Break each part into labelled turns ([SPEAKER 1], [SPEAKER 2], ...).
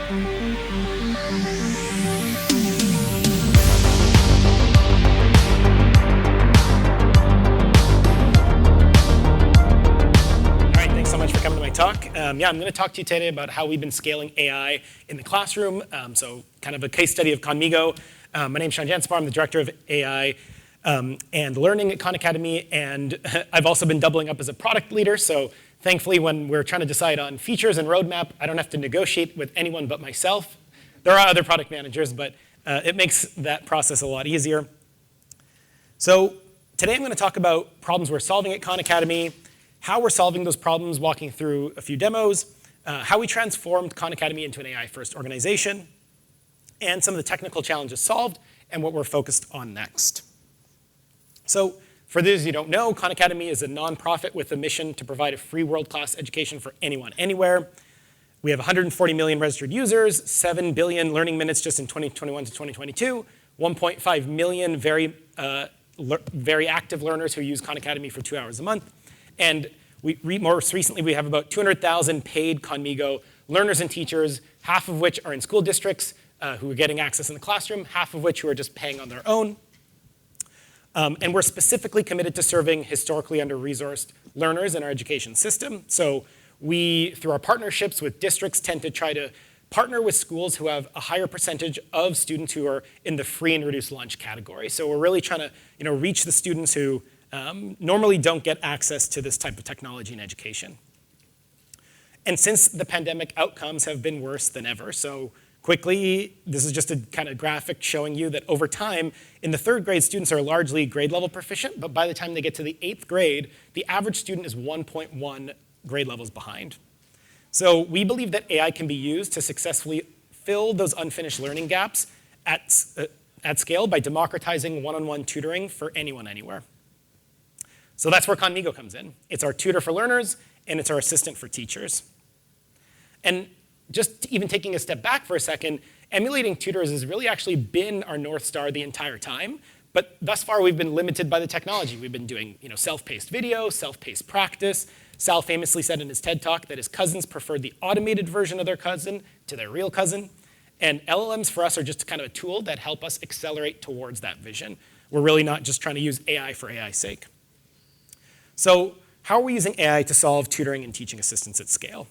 [SPEAKER 1] Talk. I'm going to talk to you today about how we've been scaling AI in the classroom. So kind of a case study of Conmigo. My name is Shawn Jansepar. I'm the director of AI and learning at Khan Academy. And I've also been doubling up as a product leader. So thankfully, when we're trying to decide on features and roadmap, I don't have to negotiate with anyone but myself. There are other product managers, but it makes that process a lot easier. So today I'm going to talk about problems we're solving at Khan Academy, how we're solving those problems, walking through a few demos, how we transformed Khan Academy into an AI-first organization, and some of the technical challenges solved, and what we're focused on next. So for those you don't know, Khan Academy is a nonprofit with a mission to provide a free world-class education for anyone, anywhere. We have 140 million registered users, 7 billion learning minutes just in 2021 to 2022, 1.5 million very active learners who use Khan Academy for 2 hours a month. And most recently, we have about 200,000 paid Conmigo learners and teachers, half of which are in school districts who are getting access in the classroom, half of which who are just paying on their own. And we're specifically committed to serving historically under-resourced learners in our education system. So we, through our partnerships with districts, tend to try to partner with schools who have a higher percentage of students who are in the free and reduced lunch category. So we're really trying to reach the students who normally don't get access to this type of technology in education. And since the pandemic, outcomes have been worse than ever. So quickly, this is just a kind of graphic showing you that over time, in the third grade, students are largely grade level proficient, but by the time they get to the 8th grade, the average student is 1.1 grade levels behind. So we believe that AI can be used to successfully fill those unfinished learning gaps at scale by democratizing one-on-one tutoring for anyone, anywhere. So that's where Conmigo comes in. It's our tutor for learners, and it's our assistant for teachers. And just even taking a step back for a second, emulating tutors has really actually been our North Star the entire time. But thus far, we've been limited by the technology. We've been doing self-paced video, self-paced practice. Sal famously said in his TED Talk that his cousins preferred the automated version of their cousin to their real cousin. And LLMs for us are just kind of a tool that help us accelerate towards that vision. We're really not just trying to use AI for AI's sake. So how are we using AI to solve tutoring and teaching assistance at scale?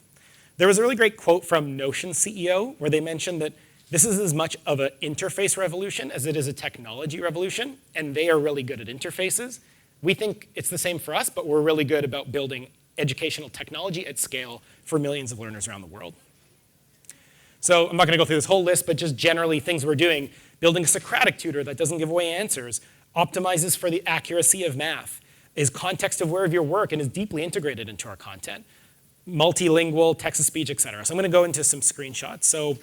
[SPEAKER 1] There was a really great quote from Notion's CEO where they mentioned that this is as much of an interface revolution as it is a technology revolution, and they are really good at interfaces. We think it's the same for us, but we're really good about building educational technology at scale for millions of learners around the world. So I'm not going to go through this whole list, but just generally things we're doing. Building a Socratic tutor that doesn't give away answers, optimizes for the accuracy of math, is context aware of your work and is deeply integrated into our content. Multilingual, text-to-speech, et cetera. So I'm going to go into some screenshots. So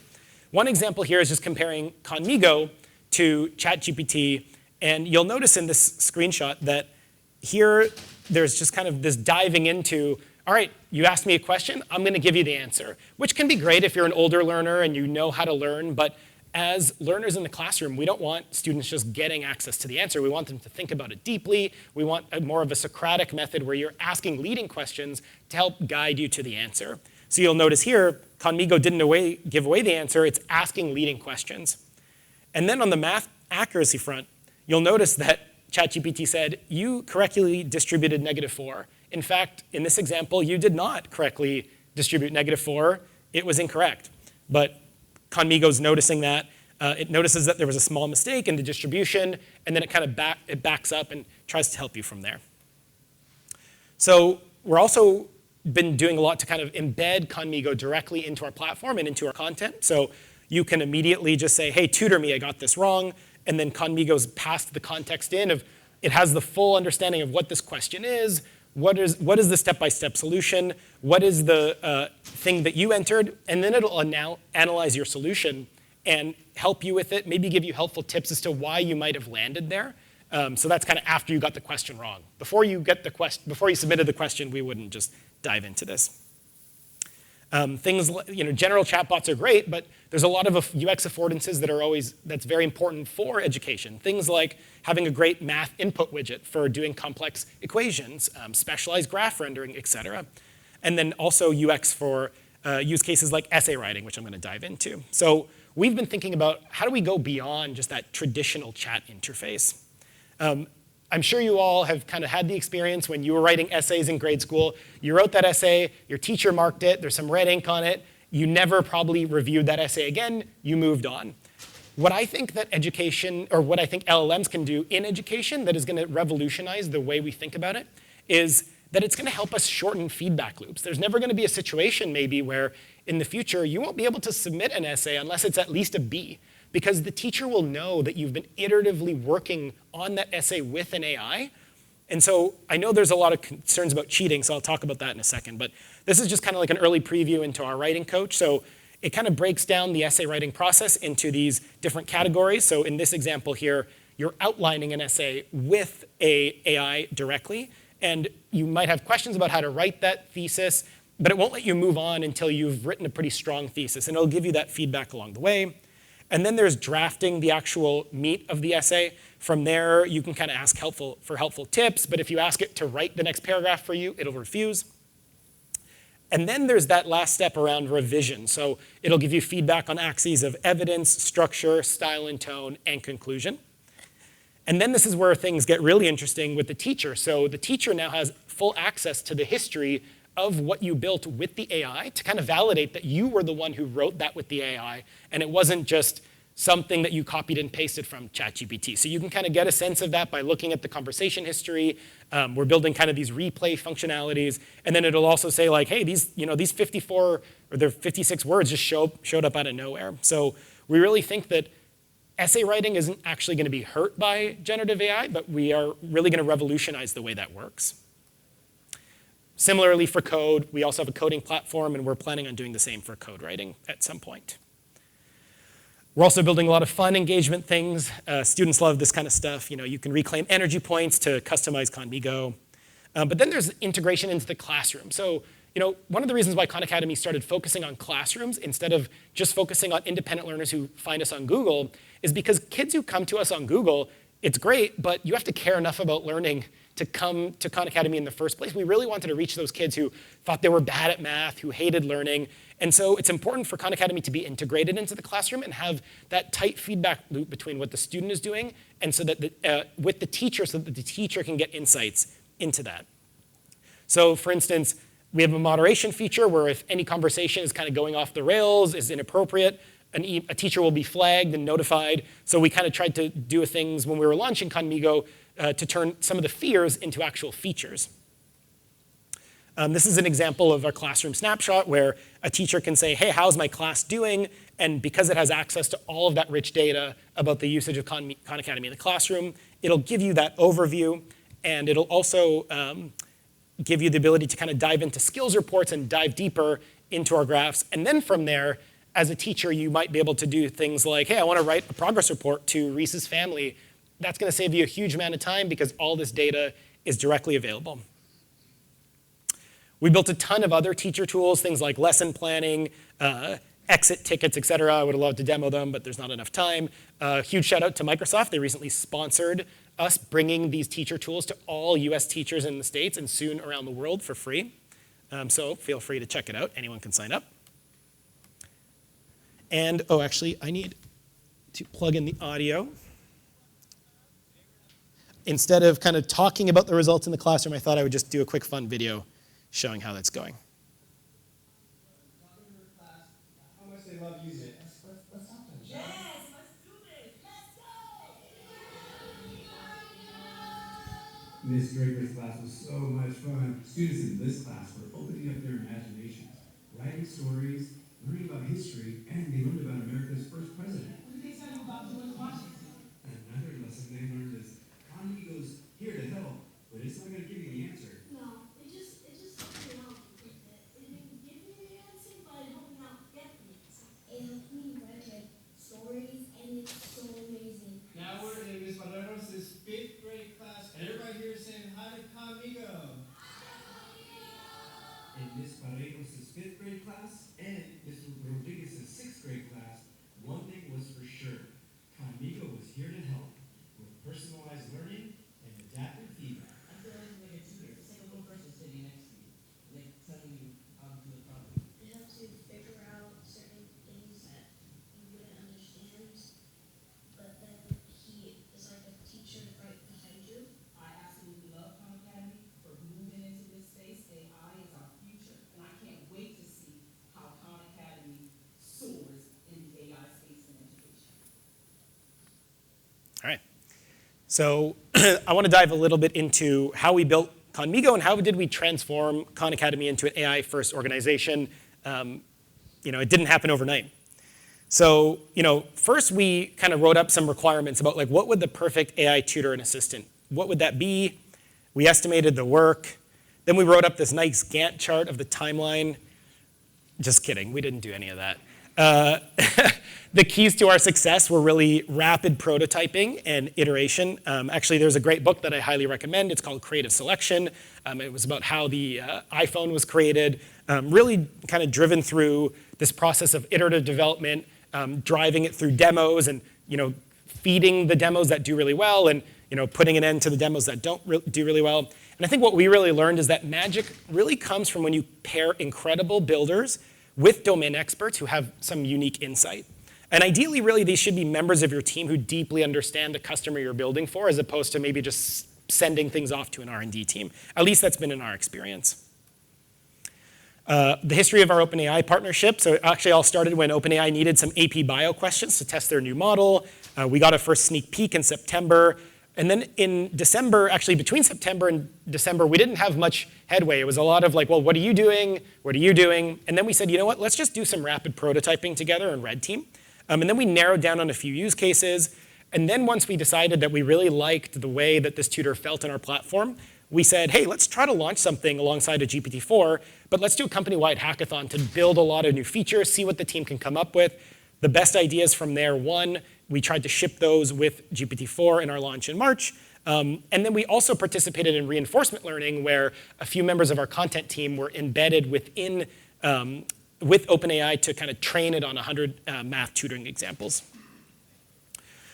[SPEAKER 1] one example here is just comparing Conmigo to ChatGPT. And you'll notice in this screenshot that here there's just kind of this diving into, all right, you asked me a question, I'm going to give you the answer, which can be great if you're an older learner and you know how to learn. But as learners in the classroom, we don't want students just getting access to the answer. We want them to think about it deeply. We want more of a Socratic method where you're asking leading questions to help guide you to the answer. So you'll notice here, Conmigo didn't give away the answer. It's asking leading questions. And then on the math accuracy front, you'll notice that ChatGPT said, you correctly distributed -4. In fact, in this example, you did not correctly distribute -4. It was incorrect. But Conmigo's noticing that. It notices that there was a small mistake in the distribution, and then it kind of backs up and tries to help you from there. So we're also been doing a lot to kind of embed Conmigo directly into our platform and into our content. So you can immediately just say, hey, tutor me, I got this wrong. And then Conmigo's passed the context in of, it has the full understanding of what this question is, what is the step-by-step solution, what is the thing that you entered, and then it'll now analyze your solution and help you with it, maybe give you helpful tips as to why you might have landed there. So that's kind of after you got the question wrong. Before you submitted the question, we wouldn't just dive into this. Things like, general chatbots are great, but there's a lot of UX affordances that's very important for education. Things like having a great math input widget for doing complex equations, specialized graph rendering, et cetera. And then also UX for use cases like essay writing, which I'm going to dive into. So we've been thinking about how do we go beyond just that traditional chat interface. I'm sure you all have kind of had the experience when you were writing essays in grade school. You wrote that essay, your teacher marked it, there's some red ink on it. You never probably reviewed that essay again, you moved on. What I think that education, or what I think LLMs can do in education that is going to revolutionize the way we think about it, is that it's going to help us shorten feedback loops. There's never going to be a situation maybe where in the future you won't be able to submit an essay unless it's at least a B, because the teacher will know that you've been iteratively working on that essay with an AI. And so I know there's a lot of concerns about cheating, so I'll talk about that in a second. But this is just kind of like an early preview into our writing coach. So it kind of breaks down the essay writing process into these different categories. So in this example here, you're outlining an essay with an AI directly. And you might have questions about how to write that thesis, but it won't let you move on until you've written a pretty strong thesis. And it'll give you that feedback along the way. And then there's drafting the actual meat of the essay. From there, you can kind of ask for helpful tips, but if you ask it to write the next paragraph for you, it'll refuse. And then there's that last step around revision. So it'll give you feedback on axes of evidence, structure, style and tone, and conclusion. And then this is where things get really interesting with the teacher. So the teacher now has full access to the history of what you built with the AI to kind of validate that you were the one who wrote that with the AI, and it wasn't just something that you copied and pasted from ChatGPT. So you can kind of get a sense of that by looking at the conversation history. We're building kind of these replay functionalities, and then it'll also say like, hey, these 54 or the 56 words just showed up out of nowhere. So we really think that essay writing isn't actually going to be hurt by generative AI, but we are really going to revolutionize the way that works. Similarly for code, we also have a coding platform, and we're planning on doing the same for code writing at some point. We're also building a lot of fun engagement things. Students love this kind of stuff. You can reclaim energy points to customize Conmigo. But then there's integration into the classroom. So one of the reasons why Khan Academy started focusing on classrooms instead of just focusing on independent learners who find us on Google is because kids who come to us on Google, it's great, but you have to care enough about learning to come to Khan Academy in the first place. We really wanted to reach those kids who thought they were bad at math, who hated learning. And so it's important for Khan Academy to be integrated into the classroom and have that tight feedback loop between what the student is doing and so that with the teacher, so that the teacher can get insights into that. So for instance, we have a moderation feature where if any conversation is kind of going off the rails, is inappropriate, a teacher will be flagged and notified. So we kind of tried to do things when we were launching Conmigo to turn some of the fears into actual features. This is an example of a classroom snapshot where a teacher can say, hey, how's my class doing? And because it has access to all of that rich data about the usage of Khan Academy in the classroom, it'll give you that overview, and it'll also give you the ability to kind of dive into skills reports and dive deeper into our graphs. And then from there, as a teacher, you might be able to do things like, hey, I want to write a progress report to Reese's family. That's going to save you a huge amount of time because all this data is directly available. We built a ton of other teacher tools, things like lesson planning, exit tickets, et cetera. I would have loved to demo them, but there's not enough time. Huge shout out to Microsoft. They recently sponsored us bringing these teacher tools to all US teachers in the States and soon around the world for free. So feel free to check it out. Anyone can sign up. And, oh, actually, I need to plug in the audio. Instead of kind of talking about the results in the classroom, I thought I would just do a quick fun video showing how that's going.
[SPEAKER 2] How much they love using it. Let's talk to them. Yes, let's do this. Let's go. Miss Draper's class was so much fun. Students in this class were opening up their imaginations, writing stories, learning about history, and they learned about America's first president. What did they tell you about George Washington? Another lesson they learned is Conmigo's here to help, but it's not going to give you the answer. No, it just helped me out a bit. It didn't give me the answer, but it helped me out get the answer. It helped me write like stories, and it's so amazing. Now we're in Miss Barreros' 5th grade class, and everybody here is saying hi to Conmigo. In Miss Barreros' 5th grade class and Mr. Rodriguez's 6th grade class, one thing was for sure. Conmigo
[SPEAKER 1] So I want to dive a little bit into how we built Conmigo and how did we transform Khan Academy into an AI-first organization. It didn't happen overnight. So first we kind of wrote up some requirements about like what would the perfect AI tutor and assistant, what would that be? We estimated the work. Then we wrote up this nice Gantt chart of the timeline. Just kidding, we didn't do any of that. The keys to our success were really rapid prototyping and iteration. Actually, there's a great book that I highly recommend. It's called Creative Selection. It was about how the iPhone was created, really kind of driven through this process of iterative development, driving it through demos and feeding the demos that do really well and putting an end to the demos that don't do really well. And I think what we really learned is that magic really comes from when you pair incredible builders with domain experts who have some unique insight. And ideally, really, these should be members of your team who deeply understand the customer you're building for, as opposed to maybe just sending things off to an R&D team. At least that's been in our experience. The history of our OpenAI partnership. So it actually all started when OpenAI needed some AP Bio questions to test their new model. We got a first sneak peek in September. And then in December, actually between September and December, we didn't have much headway. It was a lot of like, well, what are you doing? What are you doing? And then we said, you know what, let's just do some rapid prototyping together in Red Team. And then we narrowed down on a few use cases. And then once we decided that we really liked the way that this tutor felt in our platform, we said, hey, let's try to launch something alongside of GPT-4, but let's do a company-wide hackathon to build a lot of new features, see what the team can come up with. The best ideas from there, one, we tried to ship those with GPT-4 in our launch in March. And then we also participated in reinforcement learning where a few members of our content team were embedded within with OpenAI to kind of train it on 100 math tutoring examples.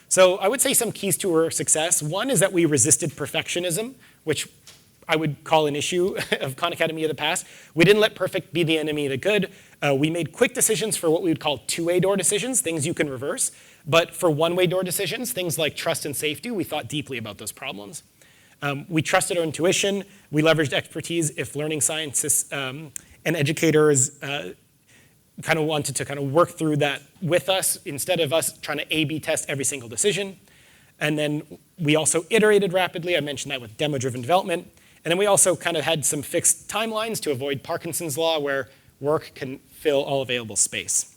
[SPEAKER 1] So I would say some keys to our success. One is that we resisted perfectionism, which I would call an issue of Khan Academy of the past. We didn't let perfect be the enemy of the good. We made quick decisions for what we would call two-way door decisions, things you can reverse. But for one-way door decisions, things like trust and safety, we thought deeply about those problems. We trusted our intuition. We leveraged expertise if learning scientists and educators kind of wanted to kind of work through that with us instead of us trying to A/B test every single decision. And then we also iterated rapidly. I mentioned that with demo-driven development. And then we also kind of had some fixed timelines to avoid Parkinson's law where work can fill all available space.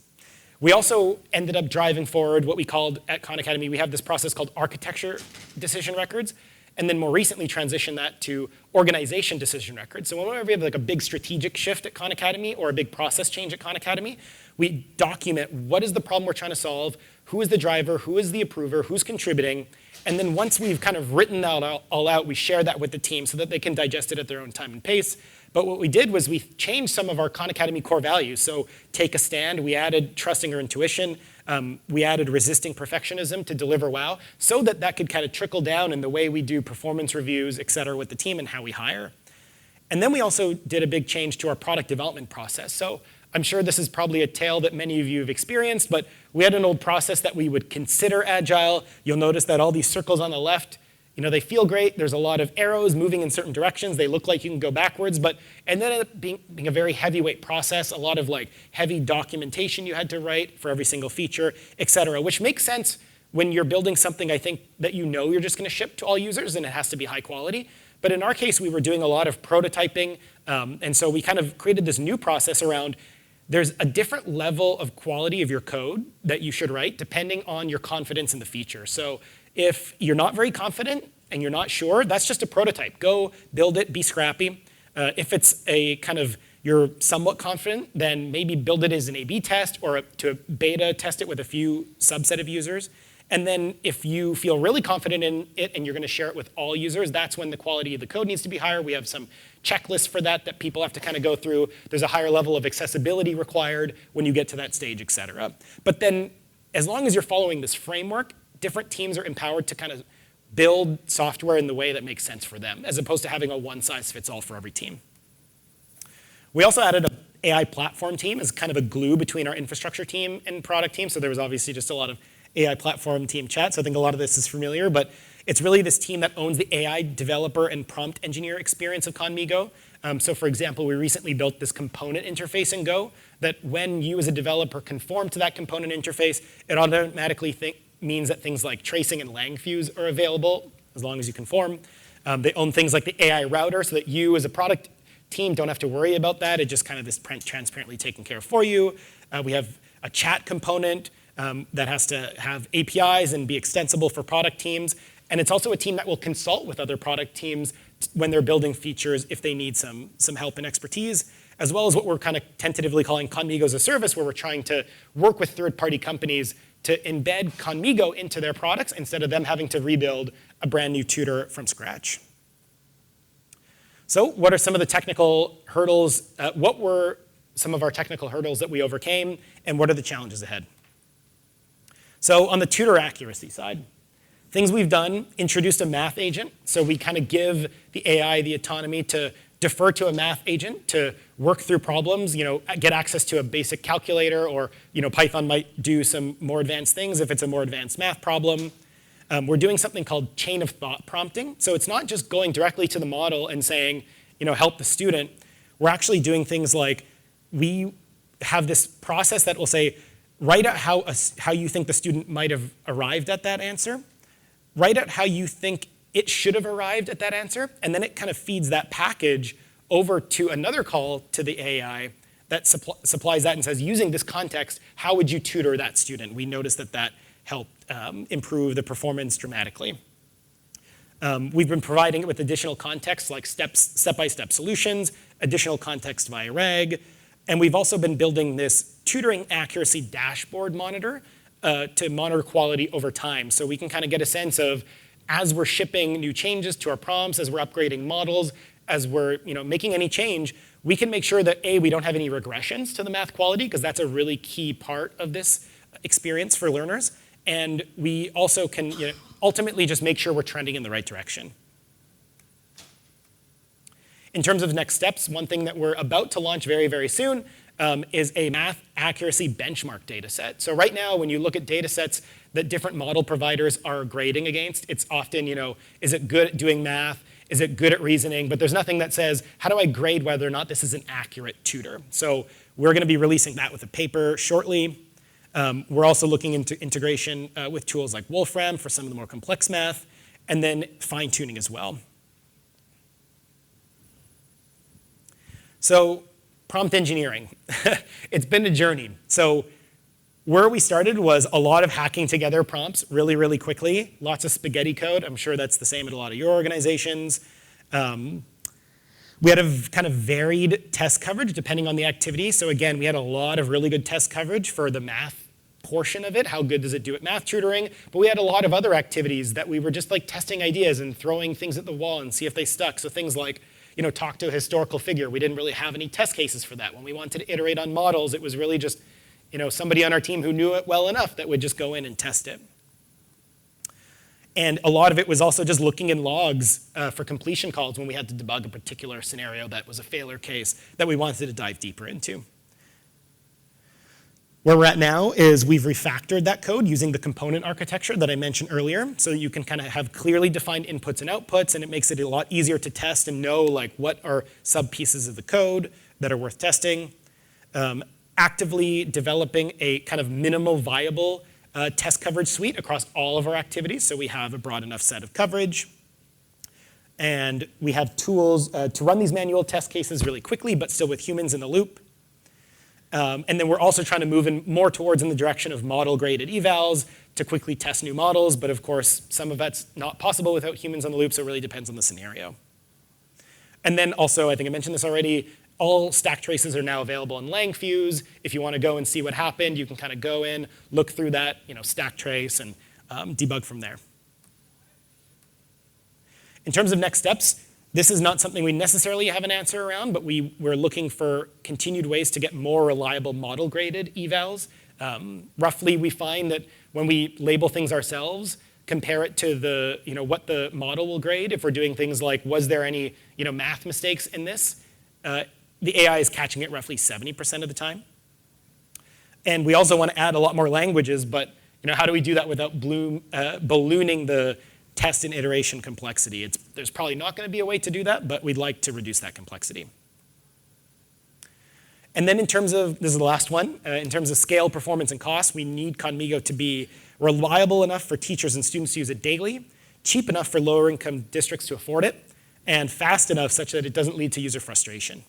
[SPEAKER 1] We also ended up driving forward what we called at Khan Academy, we have this process called architecture decision records, and then more recently transitioned that to organization decision records. So whenever we have like a big strategic shift at Khan Academy or a big process change at Khan Academy, we document what is the problem we're trying to solve, who is the driver, who is the approver, who's contributing, and then once we've kind of written that all out, we share that with the team so that they can digest it at their own time and pace. But what we did was we changed some of our Khan Academy core values. So take a stand, we added trusting our intuition, we added resisting perfectionism to deliver wow, so that that could kind of trickle down in the way we do performance reviews, et cetera, with the team and how we hire. And then we also did a big change to our product development process. So I'm sure this is probably a tale that many of you have experienced, but we had an old process that we would consider agile. You'll notice that all these circles on the left, they feel great. There's a lot of arrows moving in certain directions. They look like you can go backwards, but and then it being a very heavyweight process, a lot of like heavy documentation you had to write for every single feature, et cetera, which makes sense when you're building something, I think, that you're just going to ship to all users and it has to be high quality. But in our case, we were doing a lot of prototyping, and so we kind of created this new process around there's a different level of quality of your code that you should write depending on your confidence in the feature. So if you're not very confident and you're not sure, that's just a prototype. Go build it, be scrappy. If it's a kind of you're somewhat confident, then maybe build it as an A/B test or to beta test it with a few subset of users. And then if you feel really confident in it and you're going to share it with all users, that's when the quality of the code needs to be higher. We have some checklists for that people have to kind of go through. There's a higher level of accessibility required when you get to that stage, et cetera. But then as long as you're following this framework, different teams are empowered to kind of build software in the way that makes sense for them, as opposed to having a one-size-fits-all for every team. We also added an AI platform team as kind of a glue between our infrastructure team and product team. So there was obviously just a lot of AI platform team chat. So I think a lot of this is familiar, but it's really this team that owns the AI developer and prompt engineer experience of Conmigo. So for example, we recently built this component interface in Go that when you as a developer conform to that component interface, it automatically means that things like tracing and lang fuse are available as long as you conform. They own things like the AI router so that you as a product team don't have to worry about that. It just kind of is transparently taken care of for you. We have a chat component that has to have APIs and be extensible for product teams. And it's also a team that will consult with other product teams when they're building features if they need some help and expertise, as well as what we're kind of tentatively calling Conmigo as a service, where we're trying to work with third-party companies to embed Conmigo into their products instead of them having to rebuild a brand new tutor from scratch. So what are some of the technical hurdles? What were some of our technical hurdles that we overcame, and what are the challenges ahead? So on the tutor accuracy side, things we've done, introduced a math agent. So we kind of give the AI the autonomy to defer to a math agent to work through problems, get access to a basic calculator, or Python might do some more advanced things if it's a more advanced math problem. We're doing something called chain of thought prompting. So it's not just going directly to the model and saying, help the student. We're actually doing things like we have this process that will say, write out how you think the student might have arrived at that answer. Write out how you think it should have arrived at that answer, and then it kind of feeds that package over to another call to the AI that supplies that and says, using this context, how would you tutor that student? We noticed that helped improve the performance dramatically. We've been providing it with additional context like step-by-step solutions, additional context via RAG, and we've also been building this tutoring accuracy dashboard monitor to monitor quality over time. So we can kind of get a sense of, as we're shipping new changes to our prompts, as we're upgrading models, as we're making any change, we can make sure that A, we don't have any regressions to the math quality, because that's a really key part of this experience for learners. And we also can ultimately just make sure we're trending in the right direction. In terms of next steps, one thing that we're about to launch very, very soon is a math accuracy benchmark data set. So right now, when you look at data sets that different model providers are grading against, it's often, is it good at doing math? Is it good at reasoning? But there's nothing that says, how do I grade whether or not this is an accurate tutor? So we're going to be releasing that with a paper shortly. We're also looking into integration with tools like Wolfram for some of the more complex math, and then fine-tuning as well. So prompt engineering. It's been a journey. So where we started was a lot of hacking together prompts really, really quickly. Lots of spaghetti code. I'm sure that's the same at a lot of your organizations. We had a kind of varied test coverage depending on the activity. So again, we had a lot of really good test coverage for the math portion of it. How good does it do at math tutoring? But we had a lot of other activities that we were just like testing ideas and throwing things at the wall and see if they stuck. So things like, talk to a historical figure. We didn't really have any test cases for that. When we wanted to iterate on models, it was really just, somebody on our team who knew it well enough that would just go in and test it. And a lot of it was also just looking in logs for completion calls when we had to debug a particular scenario that was a failure case that we wanted to dive deeper into. Where we're at now is we've refactored that code using the component architecture that I mentioned earlier, so you can kind of have clearly defined inputs and outputs, and it makes it a lot easier to test and know what are sub-pieces of the code that are worth testing. Actively developing a kind of minimal viable test coverage suite across all of our activities, so we have a broad enough set of coverage. And we have tools to run these manual test cases really quickly, but still with humans in the loop. And then we're also trying to move in more towards in the direction of model-graded evals to quickly test new models. But of course, some of that's not possible without humans in the loop, so it really depends on the scenario. And then also, I think I mentioned this already, all stack traces are now available in LangFuse. If you want to go and see what happened, you can kind of go in, look through that stack trace, and debug from there. In terms of next steps, this is not something we necessarily have an answer around, but we're looking for continued ways to get more reliable model-graded evals. Roughly, we find that when we label things ourselves, compare it to what the model will grade. If we're doing things like, was there any math mistakes in this? The AI is catching it roughly 70% of the time. And we also want to add a lot more languages, but how do we do that without ballooning the test and iteration complexity? There's probably not going to be a way to do that, but we'd like to reduce that complexity. And then in terms of, this is the last one, in terms of scale, performance, and cost, we need Conmigo to be reliable enough for teachers and students to use it daily, cheap enough for lower income districts to afford it, and fast enough such that it doesn't lead to user frustration.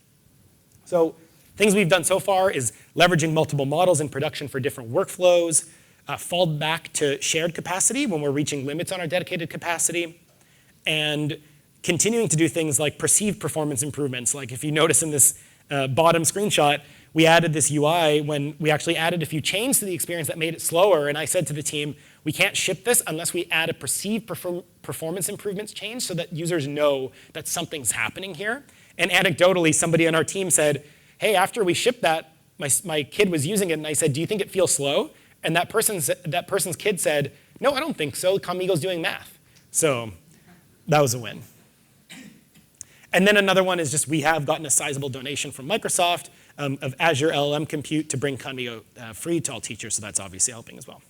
[SPEAKER 1] So things we've done so far is leveraging multiple models in production for different workflows, fall back to shared capacity when we're reaching limits on our dedicated capacity, and continuing to do things like perceived performance improvements. Like if you notice in this bottom screenshot, we added this UI when we actually added a few chains to the experience that made it slower, and I said to the team, we can't ship this unless we add a perceived performance improvements change so that users know that something's happening here. And anecdotally, somebody on our team said, hey, after we shipped that, my kid was using it, and I said, do you think it feels slow? And that person's kid said, no, I don't think so. Conmigo's doing math. So that was a win. And then another one is just we have gotten a sizable donation from Microsoft of Azure LLM Compute to bring Conmigo free to all teachers, so that's obviously helping as well.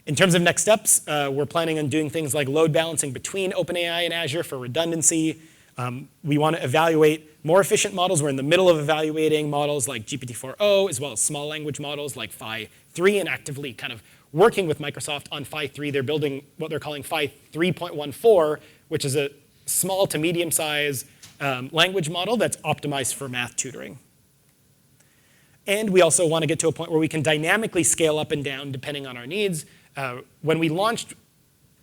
[SPEAKER 1] In terms of next steps, we're planning on doing things like load balancing between OpenAI and Azure for redundancy. We want to evaluate more efficient models. We're in the middle of evaluating models like GPT-4o, as well as small language models like Phi 3, and actively kind of working with Microsoft on Phi 3. They're building what they're calling Phi 3.14, which is a small to medium size language model that's optimized for math tutoring. And we also want to get to a point where we can dynamically scale up and down depending on our needs. When we launched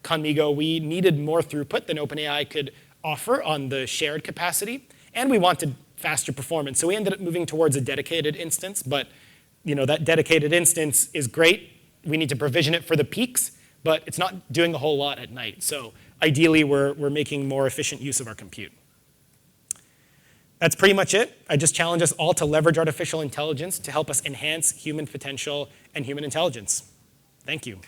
[SPEAKER 1] Conmigo, we needed more throughput than OpenAI could offer on the shared capacity, and we wanted faster performance. So we ended up moving towards a dedicated instance, but that dedicated instance is great. We need to provision it for the peaks, but it's not doing a whole lot at night. So ideally, we're making more efficient use of our compute. That's pretty much it. I just challenge us all to leverage artificial intelligence to help us enhance human potential and human intelligence. Thank you.